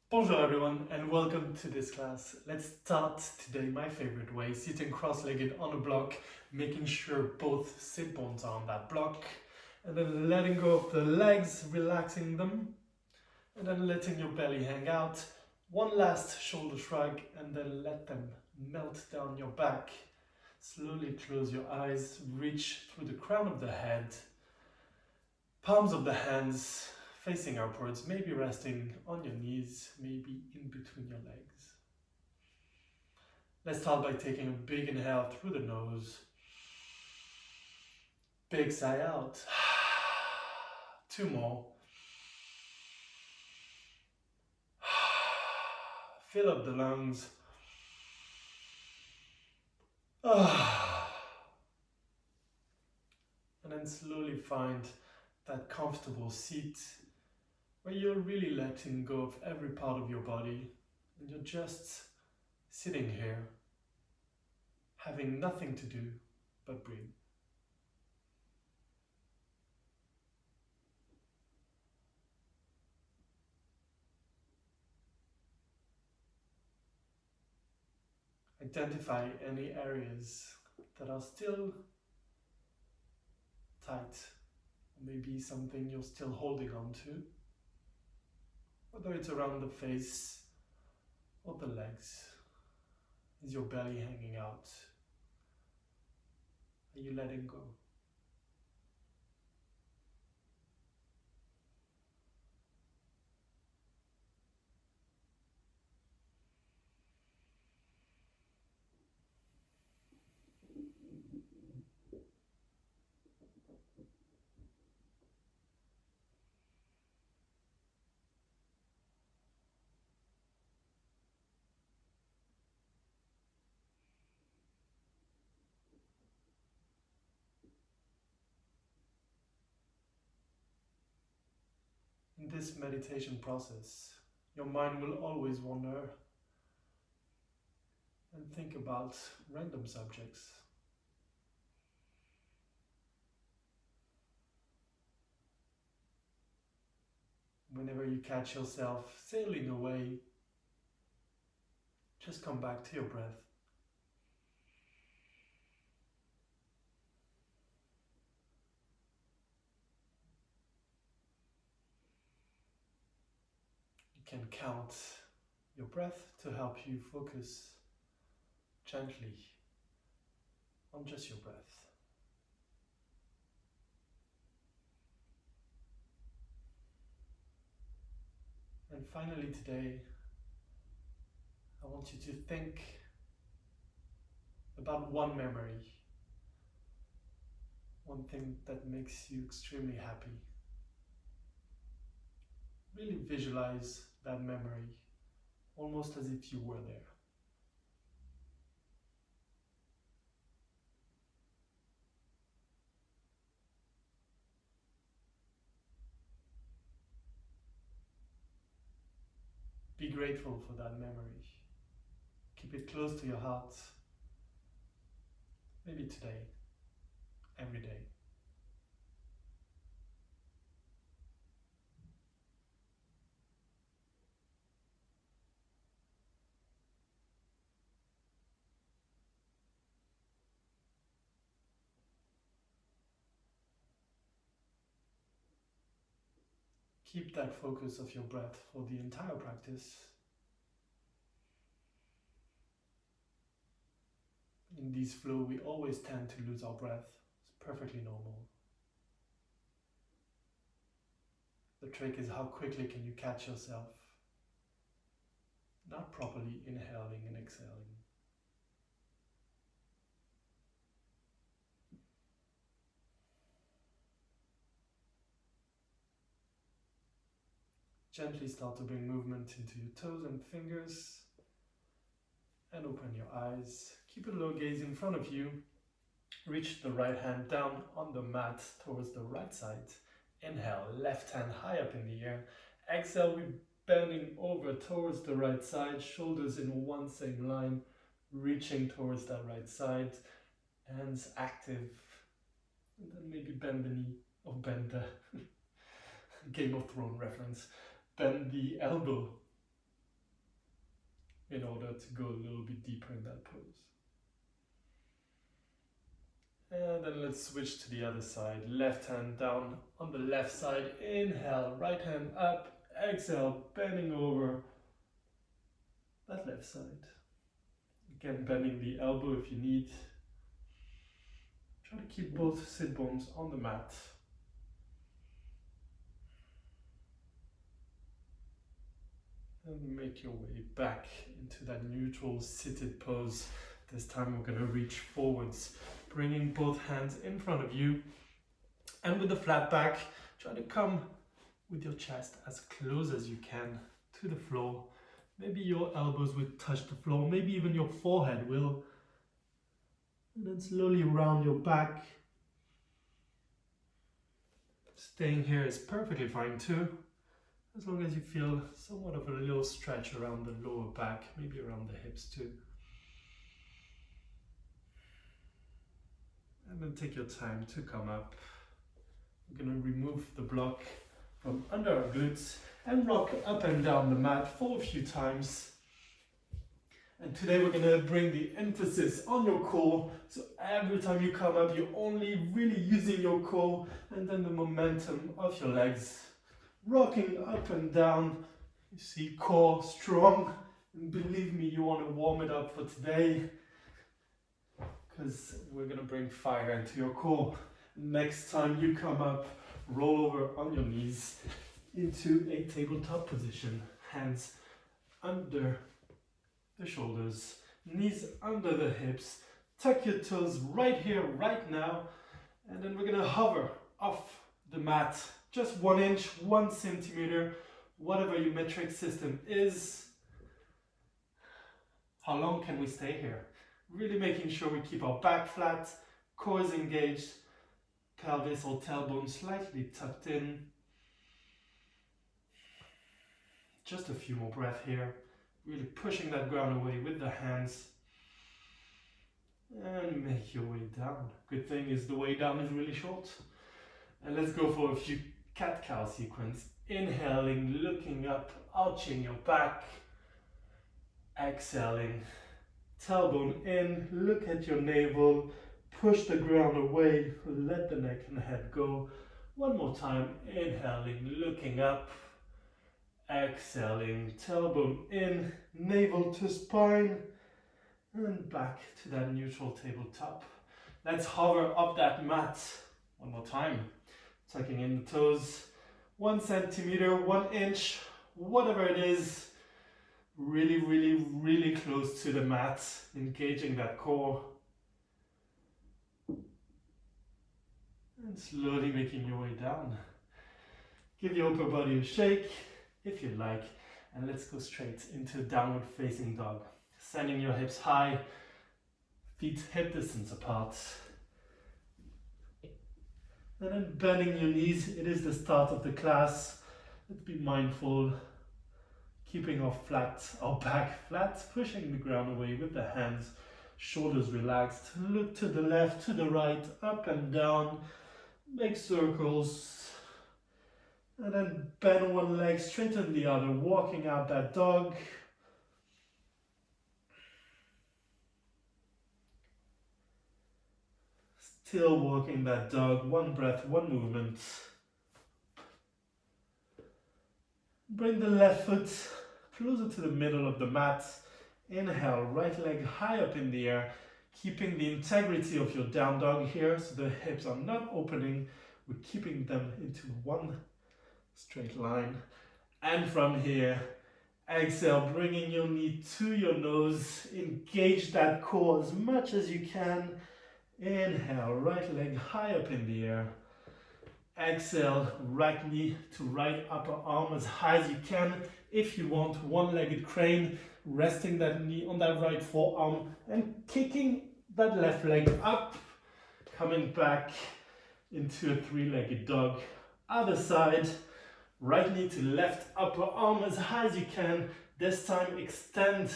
Bonjour everyone and welcome to this class. Let's start today my favorite way, sitting cross-legged on a block, making sure both sit bones are on that block, and then letting go of the legs, relaxing them, and then letting your belly hang out. One last shoulder shrug and then let them melt down your back. Slowly close your eyes, reach through the crown of the head, palms of the hands facing upwards, maybe resting on your knees, maybe in between your legs. Let's start by taking a big inhale through the nose. Big sigh out. Two more. Fill up the lungs. And then slowly find that comfortable seat where you're really letting go of every part of your body and you're just sitting here, having nothing to do but breathe. Identify any areas that are still tight, or maybe something you're still holding on to, whether it's around the face or the legs. Is your belly hanging out? Are you letting go? In this meditation process, your mind will always wander and think about random subjects. Whenever you catch yourself sailing away, just come back to your breath. You can count your breath to help you focus gently on just your breath. And finally today, I want you to think about one memory, one thing that makes you extremely happy. Really visualize that memory, almost as if you were there. Be grateful for that memory. Keep it close to your heart. Maybe today, every day. Keep that focus of your breath for the entire practice. In this flow, we always tend to lose our breath. It's perfectly normal. The trick is how quickly can you catch yourself not properly inhaling and exhaling. Gently start to bring movement into your toes and fingers and open your eyes. Keep a low gaze in front of you. Reach the right hand down on the mat towards the right side. Inhale, left hand high up in the air. Exhale, we're bending over towards the right side, shoulders in one same line, reaching towards that right side, hands active. And then maybe bend the knee, or bend the Game of Thrones reference. Bend the elbow in order to go a little bit deeper in that pose. And then let's switch to the other side. Left hand down on the left side. Inhale, right hand up. Exhale, bending over that left side. Again, bending the elbow if you need. Try to keep both sit bones on the mat. And make your way back into that neutral seated pose. This time we're going to reach forwards, bringing both hands in front of you. And with the flat back, try to come with your chest as close as you can to the floor. Maybe your elbows will touch the floor, maybe even your forehead will. And then slowly round your back. Staying here is perfectly fine too, as long as you feel somewhat of a little stretch around the lower back, maybe around the hips too. And then take your time to come up. We're going to remove the block from under our glutes and rock up and down the mat for a few times. And today we're going to bring the emphasis on your core. So every time you come up, you're only really using your core, and then the momentum of your legs. Rocking up and down. You see core strong. And believe me, you want to warm it up for today, because we're going to bring fire into your core. Next time you come up, roll over on your knees into a tabletop position. Hands under the shoulders, knees under the hips. Tuck your toes right here, right now. And then we're going to hover off the mat. Just 1 inch, 1 centimeter, whatever your metric system is. How long can we stay here? Really making sure we keep our back flat, core is engaged, pelvis or tailbone slightly tucked in. Just a few more breaths here. Really pushing that ground away with the hands. And make your way down. Good thing is the way down is really short. And let's go for a few cat-cow sequence. Inhaling, looking up, arching your back. Exhaling, tailbone in, look at your navel, push the ground away, let the neck and head go. One more time, inhaling, looking up. Exhaling, tailbone in, navel to spine, and back to that neutral tabletop. Let's hover up that mat. One more time. Tucking in the toes. 1 centimeter, 1 inch, whatever it is. Really, really, really close to the mat. Engaging that core. And slowly making your way down. Give your upper body a shake if you like, and let's go straight into downward facing dog. Sending your hips high, feet hip distance apart. And then bending your knees. It is the start of the class. Let's be mindful, keeping our back flat, pushing the ground away with the hands, shoulders relaxed. Look to the left, to the right, up and down, make circles. And then bend one leg, straighten the other, walking out that dog. Still walking that dog, 1 breath, 1 movement. Bring the left foot closer to the middle of the mat. Inhale, right leg high up in the air, keeping the integrity of your down dog here, so the hips are not opening. We're keeping them into one straight line. And from here, exhale, bringing your knee to your nose. Engage that core as much as you can. Inhale, right leg high up in the air. Exhale, right knee to right upper arm as high as you can. If you want, one-legged crane, resting that knee on that right forearm and kicking that left leg up, coming back into a 3-legged dog. Other side, right knee to left upper arm as high as you can. This time extend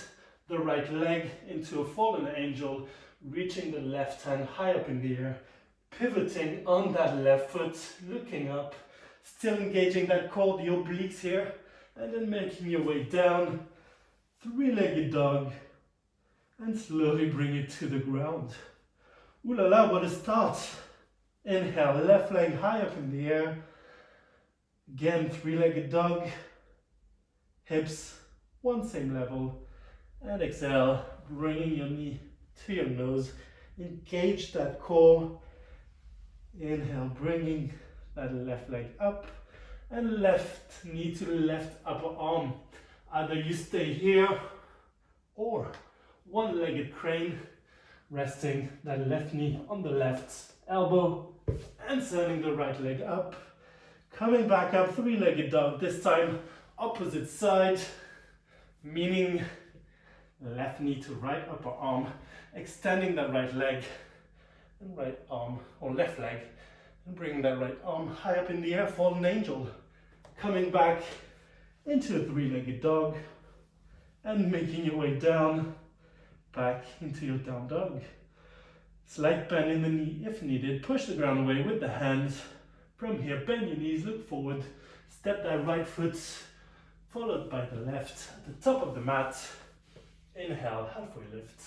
the right leg into a fallen angel, reaching the left hand high up in the air, pivoting on that left foot, looking up, still engaging that core, the obliques here, and then making your way down three-legged dog, and slowly bring it to the ground. Ooh la la, what a start. Inhale, left leg high up in the air. Again, three-legged dog, hips one same level. And exhale, bringing your knee to your nose. Engage that core. Inhale, bringing that left leg up. And left knee to left upper arm. Either you stay here or one-legged crane, resting that left knee on the left elbow and sending the right leg up. Coming back up, three-legged dog, this time opposite side, meaning left knee to right upper arm, extending that right leg and right arm, or left leg, and bringing that right arm high up in the air, fallen angel. Coming back into a three-legged dog and making your way down, back into your down dog. Slight bend in the knee if needed. Push the ground away with the hands. From here, bend your knees, look forward. Step that right foot, followed by the left at the top of the mat. Inhale, halfway lift.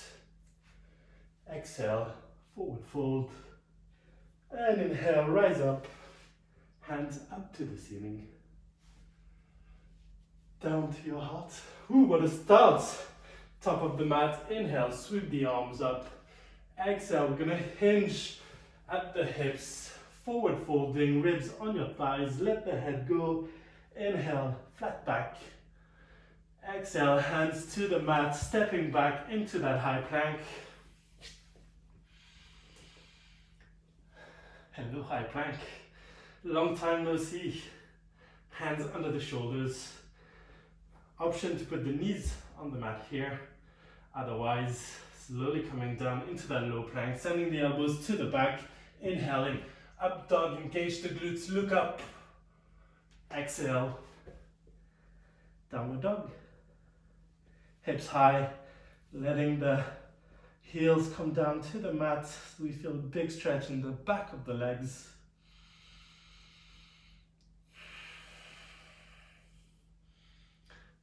Exhale, forward fold. And inhale, rise up. Hands up to the ceiling. Down to your heart. Ooh, what a start. Top of the mat, inhale, sweep the arms up. Exhale, we're gonna hinge at the hips. Forward folding, ribs on your thighs, let the head go. Inhale, flat back. Exhale, hands to the mat, stepping back into that high plank. Hello, high plank. Long time no see. Hands under the shoulders. Option to put the knees on the mat here. Otherwise, slowly coming down into that low plank, sending the elbows to the back, inhaling, up dog, engage the glutes, look up. Exhale, downward dog. Hips high, letting the heels come down to the mat so we feel a big stretch in the back of the legs.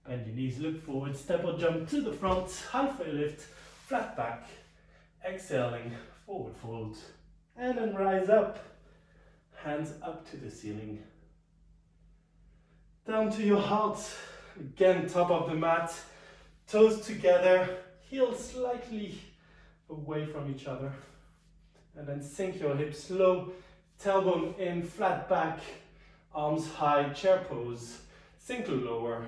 Bend your knees, look forward, step or jump to the front, halfway lift, flat back, exhaling, forward fold, and then rise up, hands up to the ceiling, down to your heart, again top of the mat, toes together, heels slightly away from each other, and then sink your hips low, tailbone in, flat back, arms high, chair pose, sink lower,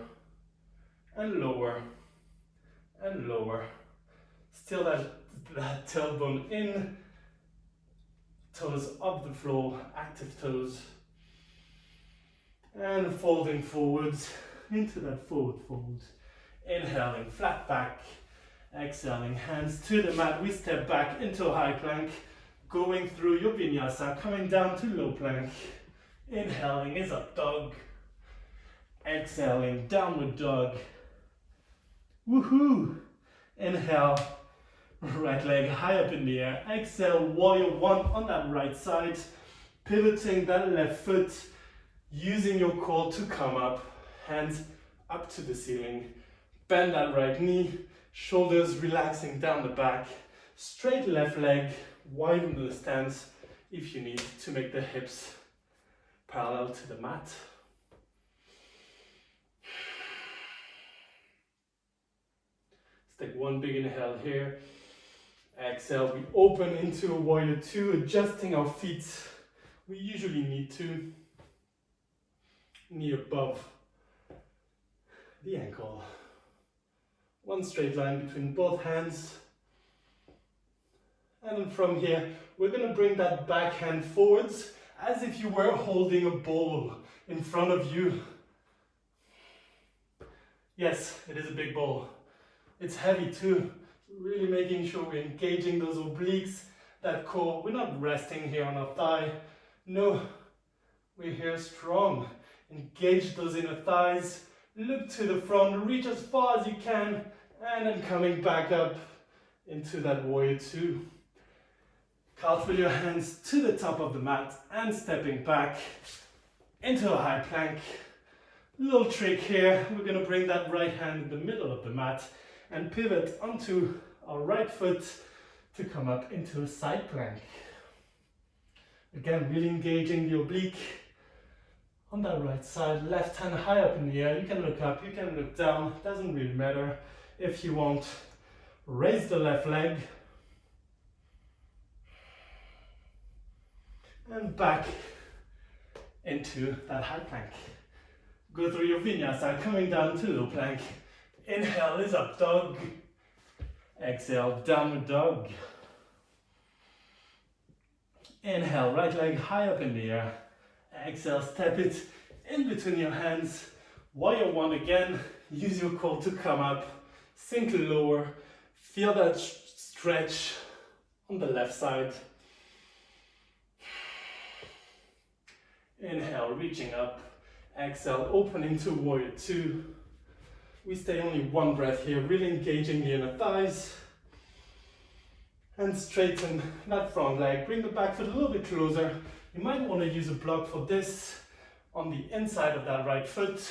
and lower, and lower. Still that tailbone in, toes up the floor, active toes. And folding forwards into that forward fold. Inhaling, flat back. Exhaling, hands to the mat. We step back into a high plank. Going through your vinyasa, coming down to low plank. Inhaling is up dog. Exhaling, downward dog. Woohoo! Inhale, right leg high up in the air. Exhale, warrior one on that right side. Pivoting that left foot, using your core to come up. Hands up to the ceiling. Bend that right knee, shoulders relaxing down the back. Straight left leg, widen the stance if you need to make the hips parallel to the mat. Take one big inhale here. Exhale, we open into a warrior two, adjusting our feet. We usually need to. Knee above the ankle. One straight line between both hands. And then from here, we're going to bring that back hand forwards as if you were holding a bowl in front of you. Yes, it is a big bowl. It's heavy too, really making sure we're engaging those obliques, that core. We're not resting here on our thigh. No, we're here strong. Engage those inner thighs, look to the front, reach as far as you can, and then coming back up into that warrior two. Cartwheel your hands to the top of the mat and stepping back into a high plank. Little trick here, we're going to bring that right hand in the middle of the mat and pivot onto our right foot to come up into a side plank. Again, really engaging the oblique on that right side, left hand high up in the air. You can look up, you can look down, doesn't really matter. If you want, raise the left leg and back into that high plank. Go through your vinyasa, coming down to low plank. Inhale is up dog. Exhale, downward dog. Inhale, right leg high up in the air. Exhale, step it in between your hands. Warrior one again. Use your core to come up. Sink lower. Feel that stretch on the left side. Inhale, reaching up. Exhale, opening to warrior two. We stay only one breath here, really engaging the inner thighs. And straighten that front leg. Bring the back foot a little bit closer. You might want to use a block for this on the inside of that right foot.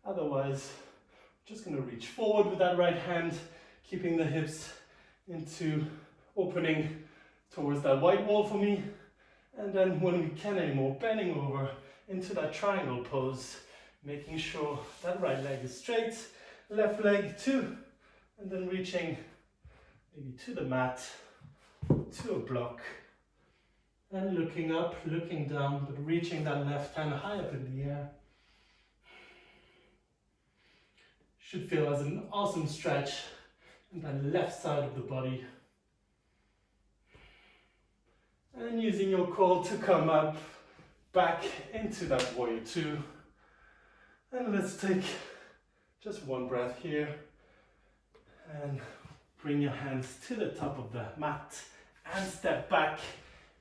Otherwise, just going to reach forward with that right hand, keeping the hips into opening towards that white wall for me. And then when we can anymore, bending over into that triangle pose, making sure that right leg is straight, left leg too, and then reaching maybe to the mat, to a block, and looking up, looking down, but reaching that left hand high up in the air. Should feel as an awesome stretch in that left side of the body. And using your core to come up, back into that warrior two. And let's take just one breath here. And bring your hands to the top of the mat and step back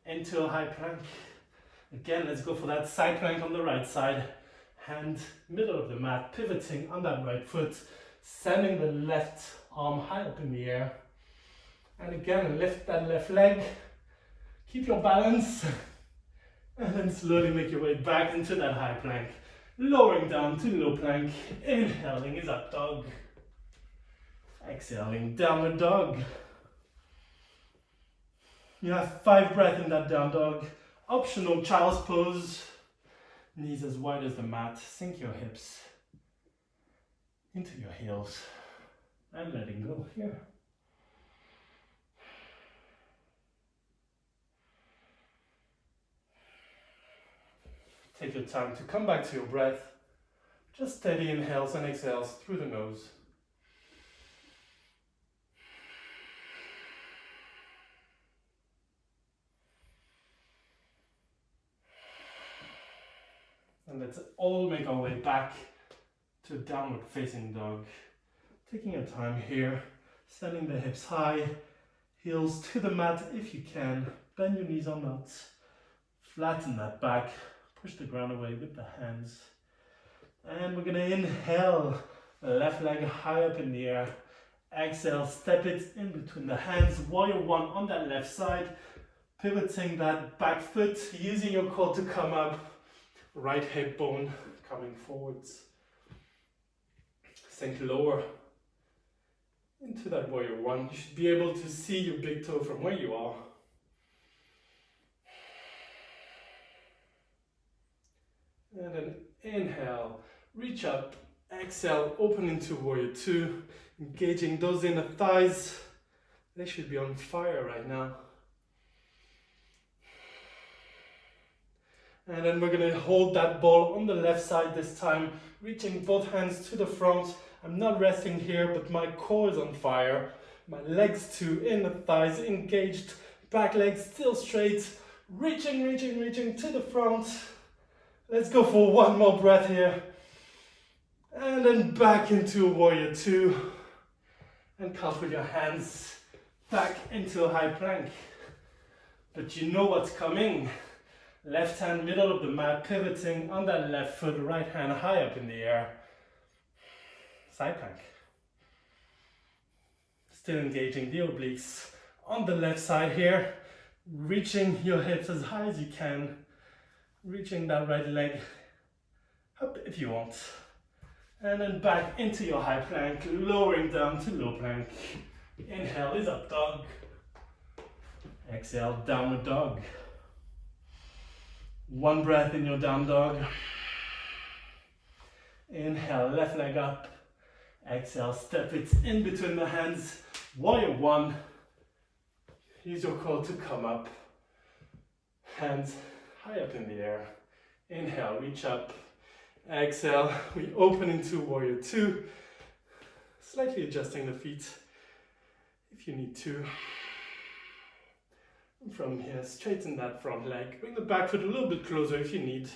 into a high plank. Again, let's go for that side plank on the right side. Hand middle of the mat, pivoting on that right foot, sending the left arm high up in the air. And again, lift that left leg. Keep your balance. And then slowly make your way back into that high plank. Lowering down to low plank. Inhaling is up dog. Exhaling, downward dog. You have 5 breaths in that down dog. Optional child's pose. Knees as wide as the mat. Sink your hips into your heels. And letting go here. Take your time to come back to your breath. Just steady inhales and exhales through the nose. And let's all make our way back to downward facing dog. Taking your time here, sending the hips high, heels to the mat if you can. Bend your knees or not. Flatten that back. Push the ground away with the hands. And we're going to inhale, left leg high up in the air. Exhale, step it in between the hands. Warrior one on that left side. Pivoting that back foot, using your core to come up. Right hip bone coming forwards. Sink lower into that warrior one. You should be able to see your big toe from where you are. And then inhale, reach up, exhale, open into warrior two, engaging those inner thighs. They should be on fire right now. And then we're going to hold that ball on the left side this time, reaching both hands to the front. I'm not resting here, but my core is on fire. My legs too, inner thighs engaged, back legs still straight, reaching to the front. Let's go for one more breath here. And then back into warrior two. And cartwheel your hands back into a high plank. But you know what's coming. Left hand middle of the mat, pivoting on that left foot, right hand high up in the air. Side plank. Still engaging the obliques on the left side here. Reaching your hips as high as you can. Reaching that right leg up if you want. And then back into your high plank, lowering down to low plank. Inhale is up dog. Exhale, downward dog. One breath in your down dog. Inhale, left leg up. Exhale, step it in between the hands. Warrior one. Use your core to come up. Hands high up in the air. Inhale, reach up. Exhale, we open into warrior two. Slightly adjusting the feet if you need to. And from here, straighten that front leg. Bring the back foot a little bit closer if you need.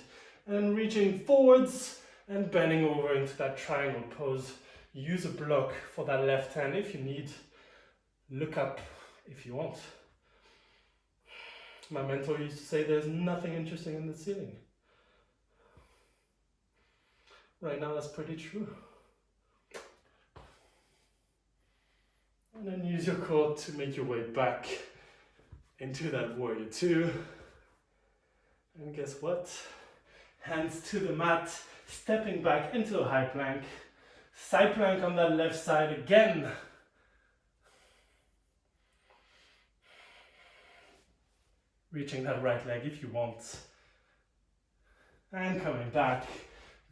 And reaching forwards and bending over into that triangle pose. Use a block for that left hand if you need. Look up if you want. My mentor used to say there's nothing interesting in the ceiling. Right now that's pretty true. And then use your core to make your way back into that warrior two. And guess what? Hands to the mat, stepping back into a high plank. Side plank on that left side again. Reaching that right leg if you want. And coming back.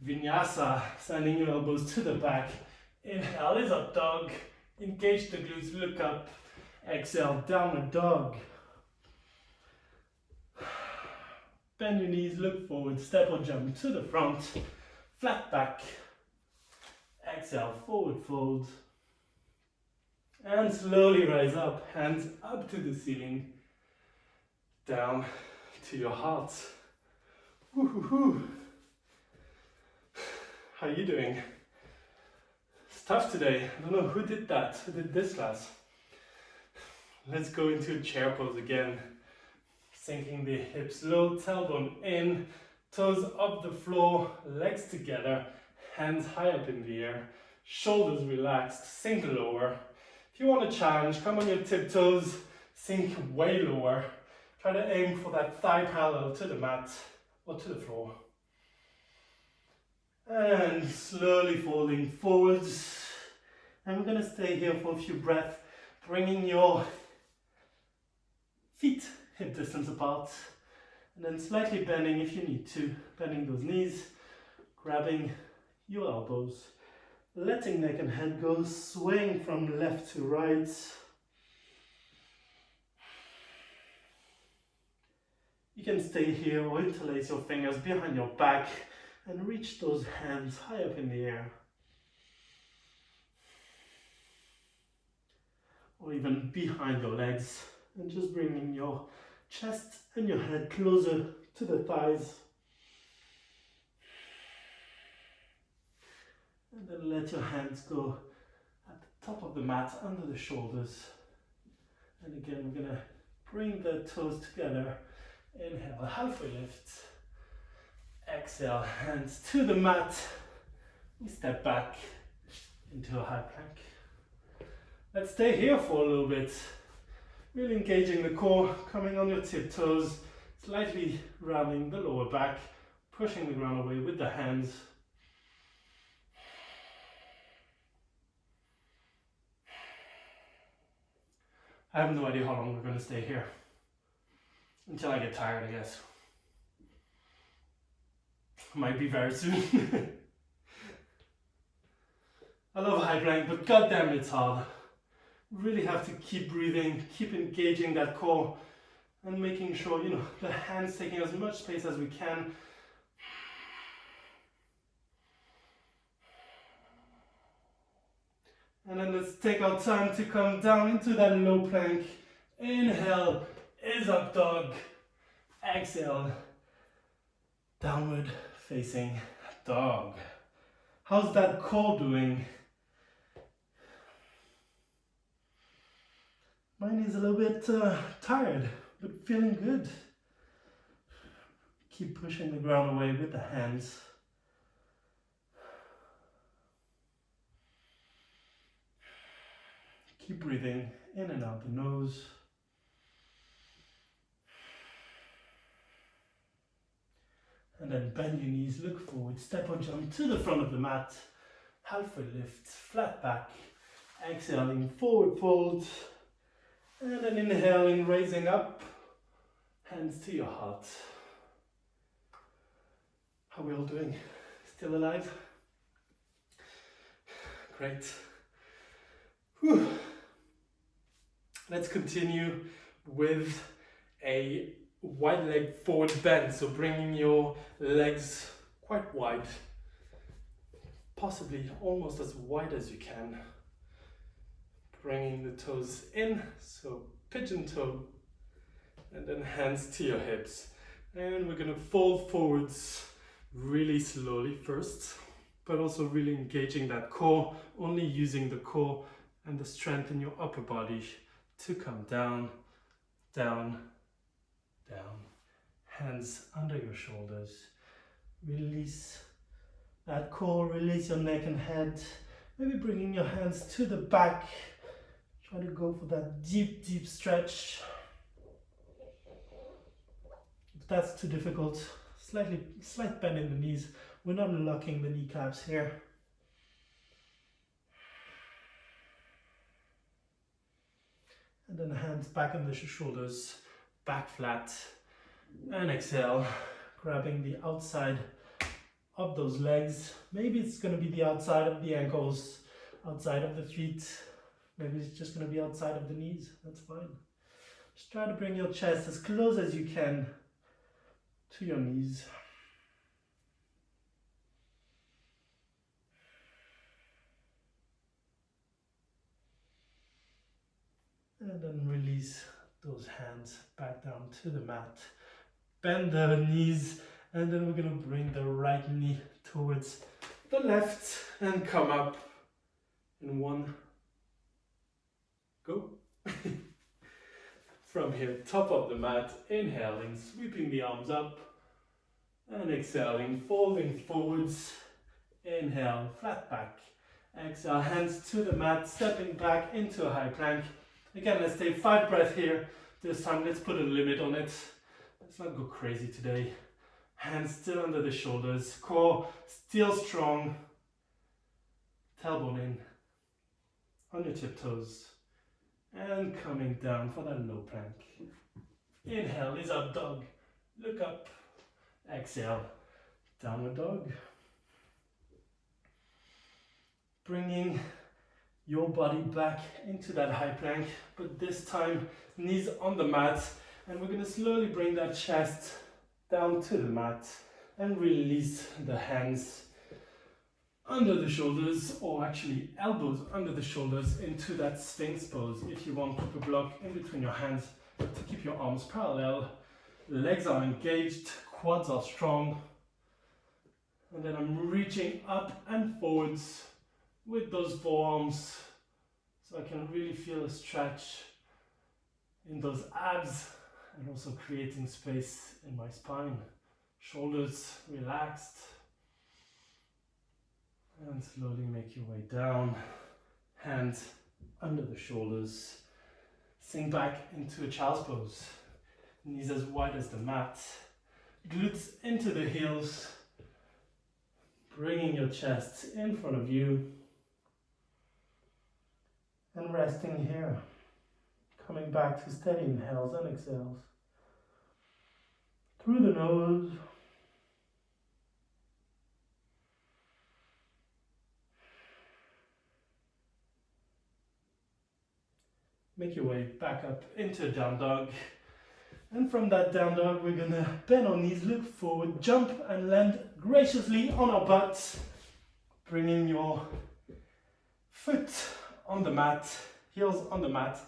Vinyasa, sending your elbows to the back. Inhale is up dog. Engage the glutes, look up. Exhale, downward dog. Bend your knees, look forward, step or jump to the front. Flat back. Exhale, forward fold. And slowly rise up, hands up to the ceiling. Down to your heart. Woo-hoo-hoo. How are you doing? It's tough today. I don't know who did that, who did this class. Let's go into a chair pose again. Sinking the hips low, tailbone in, toes up the floor, legs together, hands high up in the air, shoulders relaxed, sink lower. If you want a challenge, come on your tiptoes, sink way lower. Try to aim for that thigh parallel to the mat or to the floor. And slowly folding forwards. And we're going to stay here for a few breaths, bringing your feet hip distance apart. And then slightly bending if you need to. Bending those knees, grabbing your elbows, letting neck and head go, swaying from left to right. You can stay here or interlace your fingers behind your back and reach those hands high up in the air. Or even behind your legs, and just bringing your chest and your head closer to the thighs. And then let your hands go at the top of the mat, under the shoulders. And again, we're gonna bring the toes together. Inhale, halfway lift. Exhale, hands to the mat. We step back into a high plank. Let's stay here for a little bit. Really engaging the core, coming on your tiptoes, slightly rounding the lower back, pushing the ground away with the hands. I have no idea how long we're going to stay here. Until I get tired, I guess. Might be very soon. I love high plank, but goddamn it's hard. Really have to keep breathing, keep engaging that core, and making sure, the hands taking as much space as we can. And then let's take our time to come down into that low plank. Inhale is up dog. Exhale, downward facing dog. How's that core doing? Mine is a little bit tired, but feeling good. Keep pushing the ground away with the hands. Keep breathing in and out the nose. And then bend your knees, look forward, step on jump to the front of the mat. Halfway lift, flat back. Exhaling, forward fold. And then inhaling, raising up. Hands to your heart. How are we all doing? Still alive? Great. Whew. Let's continue with a wide leg forward bend. So bringing your legs quite wide, possibly almost as wide as you can. Bringing the toes in, so pigeon toe, and then hands to your hips. And we're gonna fold forwards really slowly first, but also really engaging that core, only using the core and the strength in your upper body to come down, down, down. Hands under your shoulders. Release that core, release your neck and head. Maybe bringing your hands to the back. Try to go for that deep, deep stretch. If that's too difficult, slight bend in the knees. We're not locking the kneecaps here. And then hands back on the shoulders, back flat. And exhale, grabbing the outside of those legs. Maybe it's going to be the outside of the ankles, outside of the feet. Maybe it's just going to be outside of the knees. That's fine. Just try to bring your chest as close as you can to your knees. And then release those hands back down to the mat. Bend the knees, and then we're going to bring the right knee towards the left and come up in one go. From here, top of the mat, inhaling, sweeping the arms up, and exhaling, folding forwards. Inhale, flat back. Exhale, hands to the mat, stepping back into a high plank. Again, let's take 5 breaths here. This time, let's put a limit on it. Let's not go crazy today. Hands still under the shoulders, core still strong. Tailbone in, on your tiptoes. And coming down for that low plank. Inhale is up dog. Look up. Exhale, downward dog. Bringing your body back into that high plank, but this time knees on the mat. And we're going to slowly bring that chest down to the mat and release the hands under the shoulders, or actually elbows under the shoulders into that Sphinx pose. If you want to block in between your hands to keep your arms parallel, legs are engaged, quads are strong. And then I'm reaching up and forwards with those forearms so I can really feel a stretch in those abs and also creating space in my spine. Shoulders relaxed. And slowly make your way down, hands under the shoulders. Sink back into a child's pose. Knees as wide as the mat. Glutes into the heels. Bringing your chest in front of you. And resting here. Coming back to steady inhales and exhales. Through the nose. Make your way back up into a down dog. And from that down dog, we're gonna bend our knees, look forward, jump and land graciously on our butts. Bringing your foot on the mat, heels on the mat,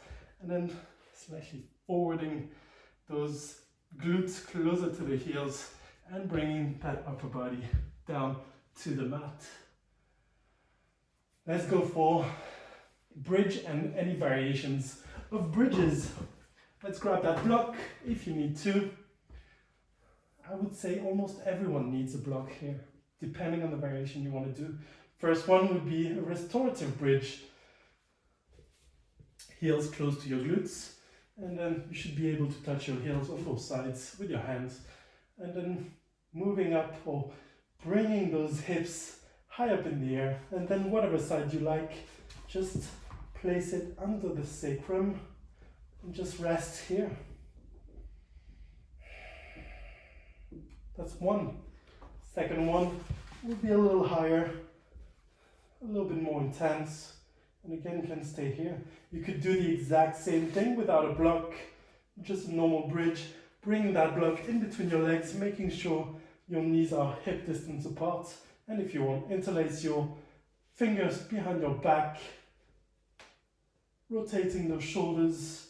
and then slightly forwarding those glutes closer to the heels and bringing that upper body down to the mat. Let's go for bridge and any variations of bridges. Let's grab that block if you need to. I would say almost everyone needs a block here, depending on the variation you want to do. First one would be a restorative bridge. Heels close to your glutes, and then you should be able to touch your heels on both sides with your hands. And then moving up or bringing those hips high up in the air, and then whatever side you like, just place it under the sacrum and just rest here. That's one. Second one will be a little higher, a little bit more intense, and again can stay here. You could do the exact same thing without a block, just a normal bridge. Bring that block in between your legs, making sure your knees are hip distance apart. And if you want, interlace your fingers behind your back, rotating those shoulders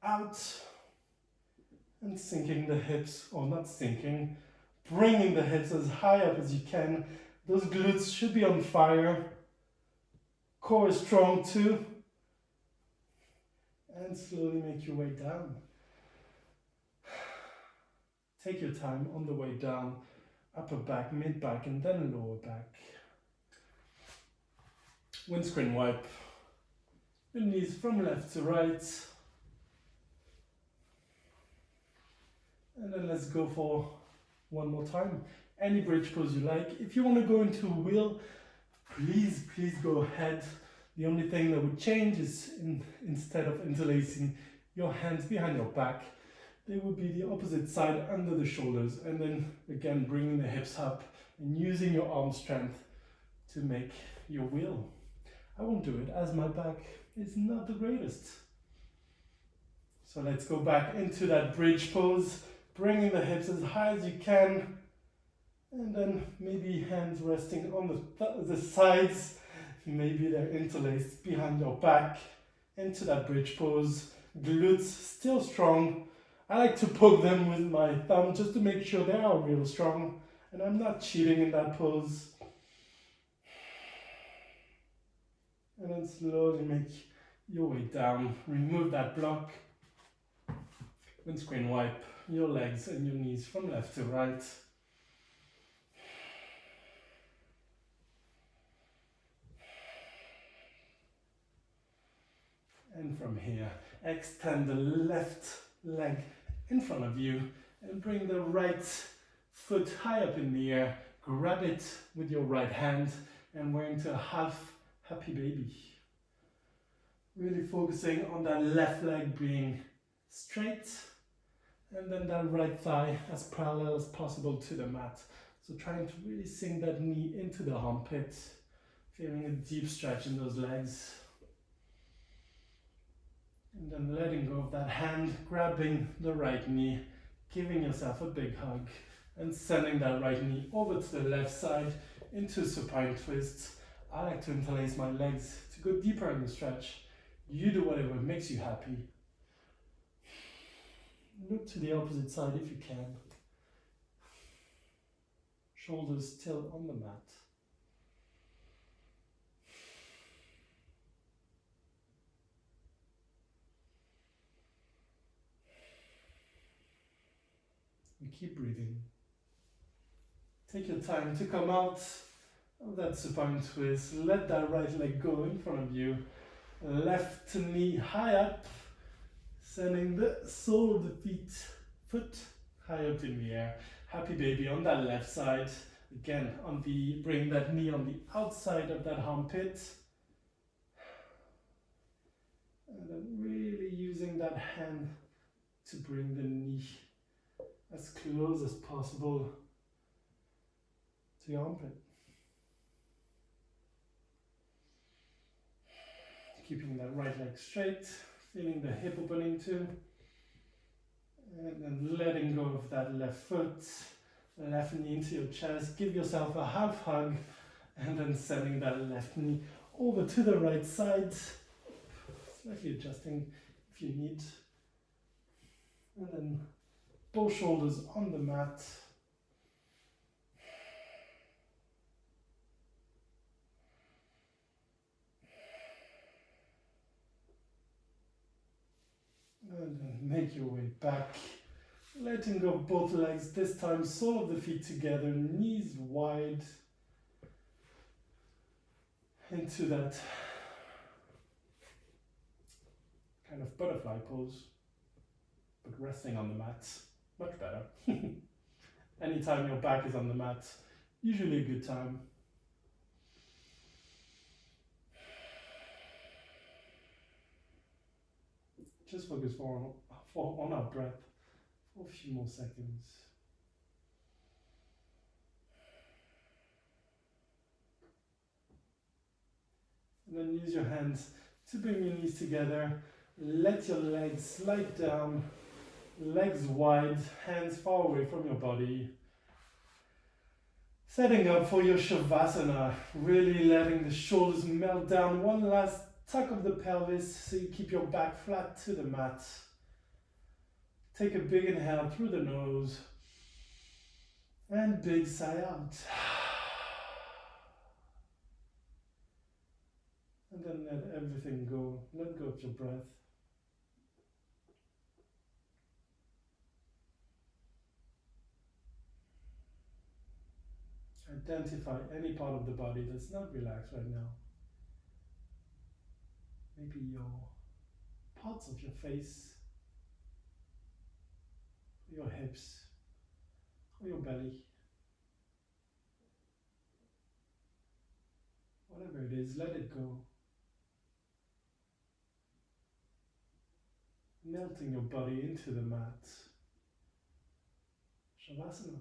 out and sinking the hips, or not sinking, bringing the hips as high up as you can. Those glutes should be on fire. Core is strong too. And slowly make your way down. Take your time on the way down. Upper back, mid back, and then lower back. Windscreen wipe. Your knees from left to right. And then let's go for one more time. Any bridge pose you like. If you want to go into a wheel, please go ahead. The only thing that would change is instead of interlacing your hands behind your back, they would be the opposite side under the shoulders, and then again bringing the hips up and using your arm strength to make your wheel. I won't do it as my back is not the greatest. So let's go back into that bridge pose, bringing the hips as high as you can, and then maybe hands resting on the sides. Maybe they're interlaced behind your back into that bridge pose. Glutes still strong. I like to poke them with my thumb just to make sure they are real strong, and I'm not cheating in that pose. And then slowly make your way down. Remove that block. Windscreen wipe your legs and your knees from left to right. And from here, extend the left leg in front of you and bring the right foot high up in the air. Grab it with your right hand and we're into a half happy baby. Really focusing on that left leg being straight and then that right thigh as parallel as possible to the mat. So trying to really sink that knee into the armpit, feeling a deep stretch in those legs. And then letting go of that hand, grabbing the right knee, giving yourself a big hug, and sending that right knee over to the left side into supine twist. I like to interlace my legs to go deeper in the stretch. You do whatever makes you happy. Look to the opposite side if you can. Shoulders still on the mat. And keep breathing. Take your time to come out of that supine twist. Let that right leg go in front of you. Left knee high up, sending the sole of the foot high up in the air. Happy baby on that left side. Again, bring that knee on the outside of that armpit. And then really using that hand to bring the knee as close as possible to your armpit. Keeping that right leg straight, feeling the hip opening too. And then letting go of that left foot, left knee into your chest. Give yourself a half hug and then sending that left knee over to the right side. Slightly adjusting if you need. And then both shoulders on the mat. And then make your way back, letting go of both legs, this time sole of the feet together, knees wide, into that kind of butterfly pose, but resting on the mat, much better. anytime your back is on the mat, usually a good time. Just focus on our breath for a few more seconds. And then use your hands to bring your knees together. Let your legs slide down, legs wide, hands far away from your body. Setting up for your Shavasana, really letting the shoulders melt down. One last tuck of the pelvis so you keep your back flat to the mat. Take a big inhale through the nose and big sigh out. And then let everything go. Let go of your breath. Identify any part of the body that's not relaxed right now. Maybe your parts of your face, your hips, or your belly. Whatever it is, let it go. Melting your body into the mat. Shavasana.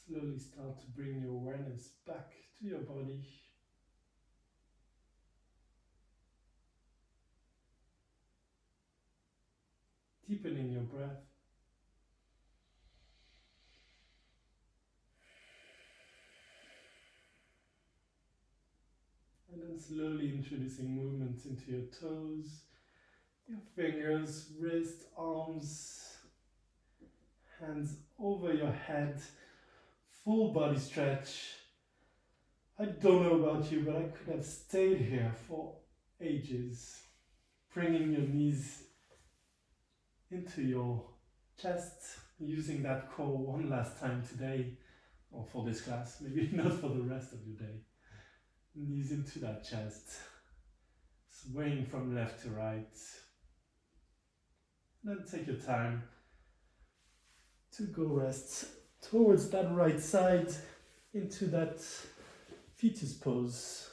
Slowly start to bring your awareness back to your body. Deepening your breath. And then slowly introducing movements into your toes, your fingers, wrist, arms, hands over your head, full body stretch. I don't know about you, but I could have stayed here for ages. Bringing your knees into your chest, using that core one last time today, or for this class, maybe not for the rest of your day. Knees into that chest, swaying from left to right. Then take your time to go rest towards that right side into that fetus pose.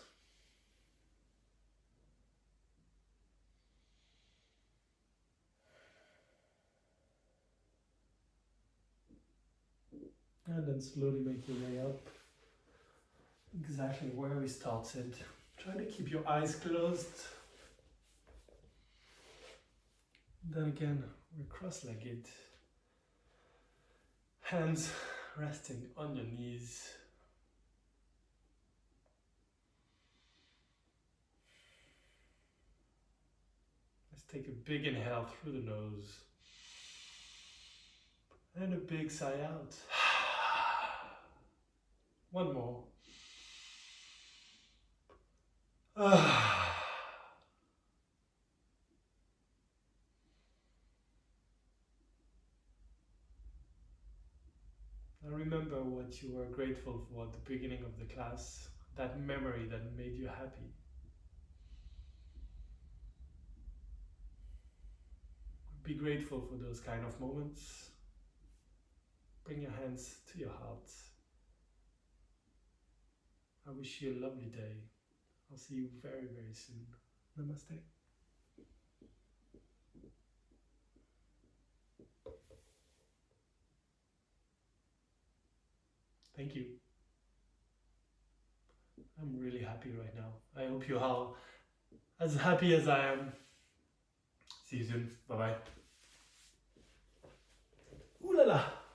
And then slowly make your way up, exactly where we started. Try to keep your eyes closed. Then again, we're cross-legged. Hands resting on your knees. Let's take a big inhale through the nose. And a big sigh out. One more. And remember what you were grateful for at the beginning of the class, that memory that made you happy. Be grateful for those kind of moments. Bring your hands to your heart. I wish you a lovely day. I'll see you very, very soon. Namaste. Thank you. I'm really happy right now. I hope you are as happy as I am. See you soon. Bye-bye. Ooh la la.